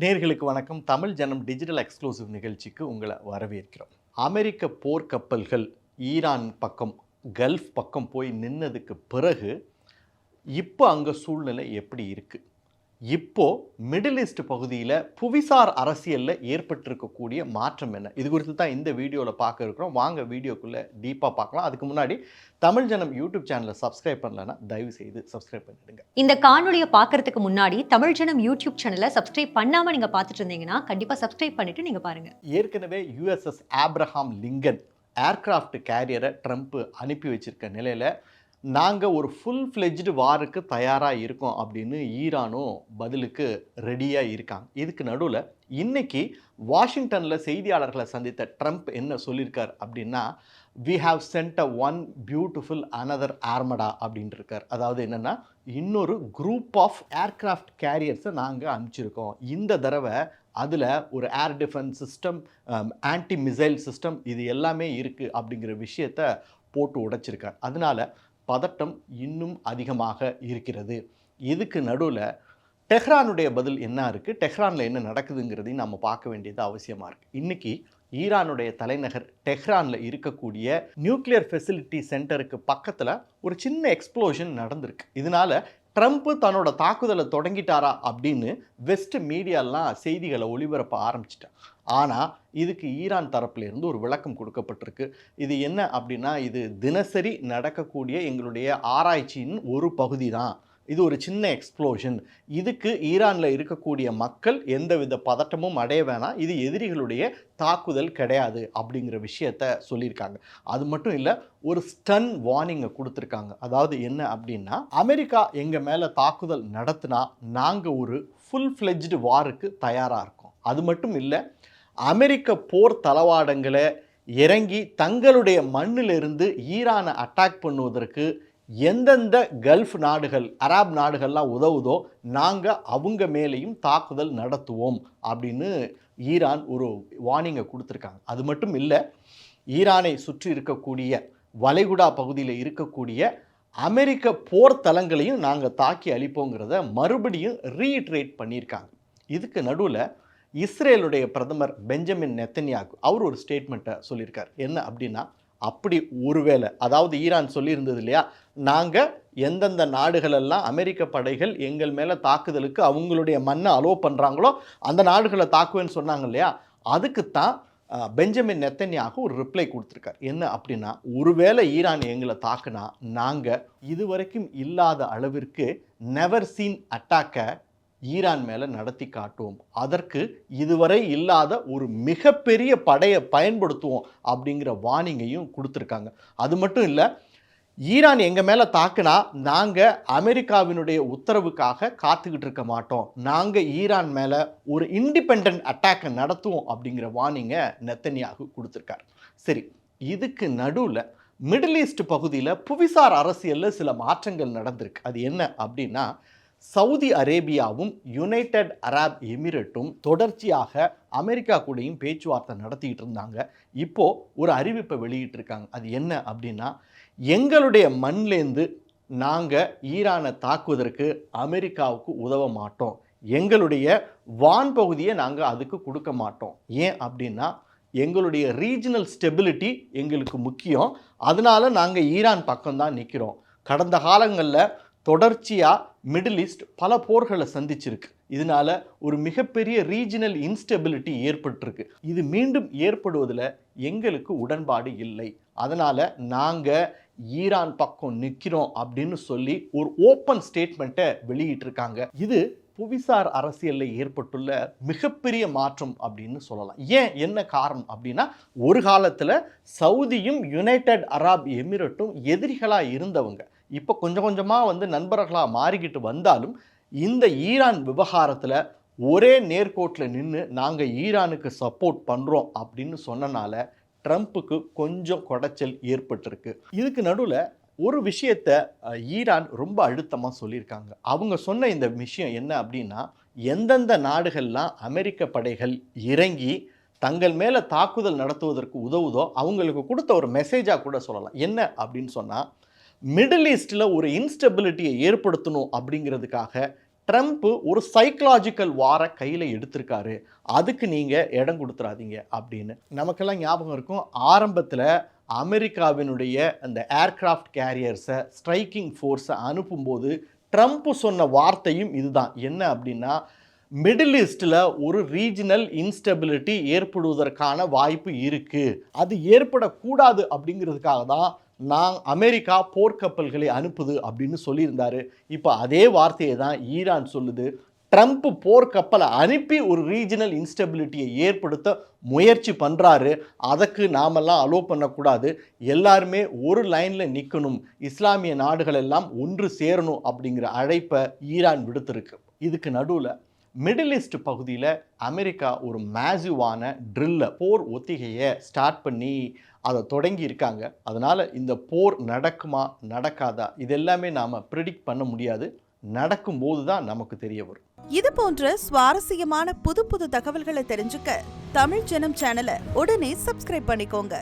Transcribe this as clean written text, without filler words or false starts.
நேர்களுக்கு வணக்கம். தமிழ் ஜனம் டிஜிட்டல் எக்ஸ்க்ளூசிவ் நிகழ்ச்சிக்கு உங்களை வரவேற்கிறோம். அமெரிக்க போர்க்கப்பல்கள் ஈரான் பக்கம், கல்ஃப் பக்கம் போய் நின்னதுக்கு பிறகு இப்போ அங்கே சூழ்நிலை எப்படி இருக்குது? இப்போ மிடில் ஈஸ்ட் பகுதியில் புவிசார் அரசியலில் ஏற்பட்டிருக்கக்கூடிய மாற்றம் என்ன? இது குறித்து தான் இந்த வீடியோவில் பார்க்க இருக்கிறோம். வாங்க வீடியோக்குள்ளே டீப்பாக பார்க்கலாம். அதுக்கு முன்னாடி தமிழ் ஜனம் யூடியூப் சேனலை சப்ஸ்கிரைப் பண்ணலன்னா தயவு செய்து சப்ஸ்கிரைப் பண்ணிடுங்க. இந்த காணொலியை பார்க்கறதுக்கு முன்னாடி தமிழ் ஜனம் யூடியூப் சேனலை சப்ஸ்கிரைப் பண்ணாமல் நீங்கள் பார்த்துட்டு இருந்தீங்கன்னா கண்டிப்பாக சப்ஸ்கிரைப் பண்ணிட்டு நீங்கள் பாருங்கள். ஏற்கனவே யுஎஸ்எஸ் ஆப்ரஹாம் லிங்கன் ஏர்கிராஃப்ட் கேரியரை ட்ரம்ப் அனுப்பி வச்சிருக்க நிலையில் நாங்கள் ஒரு ஃபுல் ஃப்ளெஜ்டு வாருக்கு தயாராக இருக்கோம் அப்படின்னு ஈரானும் பதிலுக்கு ரெடியாக இருக்காங்க. இதுக்கு நடுவில் இன்னைக்கு வாஷிங்டனில் செய்தியாளர்களை சந்தித்த ட்ரம்ப் என்ன சொல்லியிருக்கார் அப்படின்னா, we have sent a one beautiful another armada அப்படின்ட்டு இருக்கார். அதாவது என்னென்னா, இன்னொரு குரூப் ஆஃப் ஏர்கிராஃப்ட் கேரியர்ஸை நாங்கள் அனுப்பிச்சிருக்கோம். இந்த தடவை அதில் ஒரு air defence system, anti missile system, இது எல்லாமே இருக்குது அப்படிங்கிற விஷயத்தை போட்டு உடைச்சிருக்கார். அதனால் பதட்டம் இன்னும் அதிகமாக இருக்கிறது. இதுக்கு நடுவில் டெஹ்ரானுடைய பதில் என்ன இருக்குது, டெஹ்ரானில் என்ன நடக்குதுங்கிறதையும் நம்ம பார்க்க வேண்டியது அவசியமாக இருக்குது. இன்றைக்கி ஈரானுடைய தலைநகர் டெஹ்ரானில் இருக்கக்கூடிய நியூக்ளியர் ஃபெசிலிட்டி சென்டருக்கு பக்கத்தில் ஒரு சின்ன எக்ஸ்ப்ளோஷன் நடந்திருக்கு. இதனால் ட்ரம்ப் தன்னோட தாக்குதலை தொடங்கிட்டாரா அப்படின்னு வெஸ்ட் மீடியாலாம் செய்திகளை ஒளிபரப்ப ஆரம்பிச்சிட்டான். ஆனால் இதுக்கு ஈரான் தரப்பிலிருந்து ஒரு விளக்கம் கொடுக்கப்பட்டிருக்கு. இது என்ன அப்படின்னா, இது தினசரி நடக்கக்கூடிய எங்களுடைய ஆராய்ச்சியின் ஒரு பகுதி தான். இது ஒரு சின்ன எக்ஸ்ப்ளோஷன். இதுக்கு ஈரானில் இருக்கக்கூடிய மக்கள் எந்தவித பதட்டமும் அடைய வேணாம், இது எதிரிகளுடைய தாக்குதல் கிடையாது அப்படிங்கிற விஷயத்த சொல்லியிருக்காங்க. அது மட்டும் இல்லை, ஒரு ஸ்டன் வார்னிங்கை கொடுத்துருக்காங்க. அதாவது என்ன அப்படின்னா, அமெரிக்கா எங்கள் மேலே தாக்குதல் நடத்தினா நாங்கள் ஒரு ஃபுல் ஃப்ளெஜ்டு வாருக்கு தயாராக இருக்கோம். அது மட்டும் இல்லை, அமெரிக்க போர் தளவாடங்களை இறங்கி தங்களுடைய மண்ணிலிருந்து ஈரானை அட்டாக் பண்ணுவதற்கு எந்தெந்த கல்ஃப் நாடுகள், அரப் நாடுகள்லாம் உதவுதோ நாங்கள் அவங்க மேலேயும் தாக்குதல் நடத்துவோம் அப்படின்னு ஈரான் ஒரு வார்னிங்கை கொடுத்துருக்காங்க. அது மட்டும் இல்லை, ஈரானை சுற்றி இருக்கக்கூடிய வளைகுடா பகுதியில் இருக்கக்கூடிய அமெரிக்க போர் தளங்களையும் நாங்கள் தாக்கி அழிப்போங்கிறத மறுபடியும் ரீஇட்ரேட் பண்ணியிருக்காங்க. இதுக்கு நடுவில் இஸ்ரேலுடைய பிரதமர் பெஞ்சமின் நெத்தன்யாகு அவர் ஒரு ஸ்டேட்மெண்ட்டை சொல்லியிருக்கார். என்ன அப்படின்னா, அப்படி ஒருவேளை, அதாவது ஈரான் சொல்லியிருந்தது இல்லையா, நாங்கள் எந்தெந்த நாடுகளெல்லாம் அமெரிக்க படைகள் எங்கள் மேலே தாக்குதலுக்கு அவங்களுடைய மண்ணை அலோவ் பண்ணுறாங்களோ அந்த நாடுகளை தாக்குவேன்னு சொன்னாங்க இல்லையா, அதுக்குத்தான் பெஞ்சமின் நெத்தன்யாகு ஒரு ரிப்ளை கொடுத்துருக்கார். என்ன அப்படின்னா, ஒருவேளை ஈரான் எங்களை தாக்குனா நாங்கள் இதுவரைக்கும் இல்லாத அளவிற்கு நெவர் சீன் அட்டாக்கை ஈரான் மேலே நடத்தி காட்டுவோம், அதற்கு இதுவரை இல்லாத ஒரு மிகப்பெரிய படையை பயன்படுத்துவோம் அப்படிங்கிற வார்னிங்கையும் கொடுத்துருக்காங்க. அது மட்டும் இல்லை, ஈரான் எங்கள் மேலே தாக்குனா நாங்கள் அமெரிக்காவினுடைய உத்தரவுக்காக காத்துக்கிட்டு இருக்க மாட்டோம், நாங்கள் ஈரான் மேலே ஒரு இண்டிபெண்ட் அட்டாக்கை நடத்துவோம் அப்படிங்கிற வார்னிங்கை நெத்தன்யாகு கொடுத்துருக்கார். சரி, இதுக்கு நடுவில் மிடில் ஈஸ்ட் பகுதியில் புவிசார் அரசியலில் சில மாற்றங்கள் நடந்திருக்கு. அது என்ன அப்படின்னா, சவுதி அரேபியாவும் யுனைடெட் அரப் எமிரேட்டும் தொடர்ச்சியாக அமெரிக்கா கூடயும் பேச்சுவார்த்தை நடத்திக்கிட்டு இருந்தாங்க. இப்போது ஒரு அறிவிப்பை வெளியிட்டிருக்காங்க. அது என்ன அப்படின்னா, எங்களுடைய மண்லேருந்து நாங்கள் ஈரானை தாக்குவதற்கு அமெரிக்காவுக்கு உதவ மாட்டோம், எங்களுடைய வான் பகுதியை நாங்கள் அதுக்கு கொடுக்க மாட்டோம். ஏன் அப்படின்னா, எங்களுடைய ரீஜனல் ஸ்டெபிலிட்டி எங்களுக்கு முக்கியம், அதனால் நாங்கள் ஈரான் பக்கம்தான் நிற்கிறோம். கடந்த காலங்களில் தொடர்ச்சியாக மிடில் ஈஸ்ட் பல போர்களை சந்திச்சிருக்கு. இதனால் ஒரு மிகப்பெரிய ரீஜனல் இன்ஸ்டெபிலிட்டி ஏற்பட்டிருக்கு. இது மீண்டும் ஏற்படுவதில் எங்களுக்கு உடன்பாடு இல்லை, அதனால் நாங்கள் ஈரான் பக்கம் நிற்கிறோம் அப்படின்னு சொல்லி ஒரு ஓப்பன் ஸ்டேட்மெண்ட்டை வெளியிட்டிருக்காங்க. இது புவிசார் அரசியலில் ஏற்பட்டுள்ள மிகப்பெரிய மாற்றம் அப்படின்னு சொல்லலாம். ஏன், என்ன காரணம் அப்படின்னா, ஒரு காலத்தில் சவுதியும் யுனைடெட் அரப் எமிரேட்டும் எதிரிகளாக இருந்தவங்க இப்போ கொஞ்சம் கொஞ்சமாக நண்பர்களாக மாறிக்கிட்டு வந்தாலும் இந்த ஈரான் விவகாரத்தில் ஒரே நேர்கோட்டில் நின்று நாங்கள் ஈரானுக்கு சப்போர்ட் பண்ணுறோம் அப்படின்னு சொன்னனால ட்ரம்ப்புக்கு கொஞ்சம் குடைச்சல் ஏற்பட்டிருக்கு. இதுக்கு நடுவில் ஒரு விஷயத்தை ஈரான் ரொம்ப அழுத்தமாக சொல்லியிருக்காங்க. அவங்க சொன்ன இந்த விஷயம் என்ன அப்படின்னா, எந்தெந்த நாடுகள்லாம் அமெரிக்க படைகள் இறங்கி தங்கள் மேலே தாக்குதல் நடத்துவதற்கு உதவுதோ அவங்களுக்கு கொடுத்த ஒரு மெசேஜாக கூட சொல்லலாம். என்ன அப்படின்னு சொன்னால், மிடில் ஈஸ்டில் ஒரு இன்ஸ்டெபிலிட்டியை ஏற்படுத்தணும் அப்படிங்கிறதுக்காக ட்ரம்ப் ஒரு சைக்கலாஜிக்கல் வாரை கையில் எடுத்திருக்காரு, அதுக்கு நீங்கள் இடம் கொடுத்துறாதீங்க அப்படின்னு. நமக்கெல்லாம் ஞாபகம் இருக்கும், ஆரம்பத்தில் அமெரிக்காவினுடைய அந்த ஏர்கிராஃப்ட் கேரியர்ஸை, ஸ்ட்ரைக்கிங் ஃபோர்ஸை அனுப்பும்போது ட்ரம்ப் சொன்ன வார்த்தையும் இதுதான். என்ன அப்படின்னா, மிடில் ஈஸ்டில் ஒரு ரீஜனல் இன்ஸ்டெபிலிட்டி ஏற்படுவதற்கான வாய்ப்பு இருக்குது, அது ஏற்படக்கூடாது அப்படிங்கிறதுக்காக தான் அமெரிக்கா போர்க்கப்பல்களை அனுப்புது அப்படின்னு சொல்லியிருந்தாரு. இப்போ அதே வார்த்தையை தான் ஈரான் சொல்லுது. ட்ரம்ப் போர்க்கப்பலை அனுப்பி ஒரு ரீஜனல் இன்ஸ்டெபிலிட்டியை ஏற்படுத்த முயற்சி பண்ணுறாரு, அதுக்கு நாமெல்லாம் அலோ பண்ணக்கூடாது, எல்லாருமே ஒரு லைனில் நிற்கணும், இஸ்லாமிய நாடுகள் எல்லாம் ஒன்று சேரணும் அப்படிங்கிற அழைப்பை ஈரான் விடுத்திருக்கு. இதுக்கு நடுவில் மிடில் ஈஸ்ட் பகுதியில் அமெரிக்கா ஒரு மேசிவான போர் ஒத்திகையை ஸ்டார்ட் பண்ணி அதை தொடங்கி இருக்காங்க. அதனால் இந்த போர் நடக்குமா நடக்காதா இது எல்லாமே நாம் ப்ரிடிக்ட் பண்ண முடியாது, நடக்கும்போது தான் நமக்கு தெரிய வரும். இது போன்ற சுவாரஸ்யமான புது தகவல்களை தெரிஞ்சுக்க தமிழ் ஜனம் சேனலை உடனே சப்ஸ்கிரைப் பண்ணிக்கோங்க.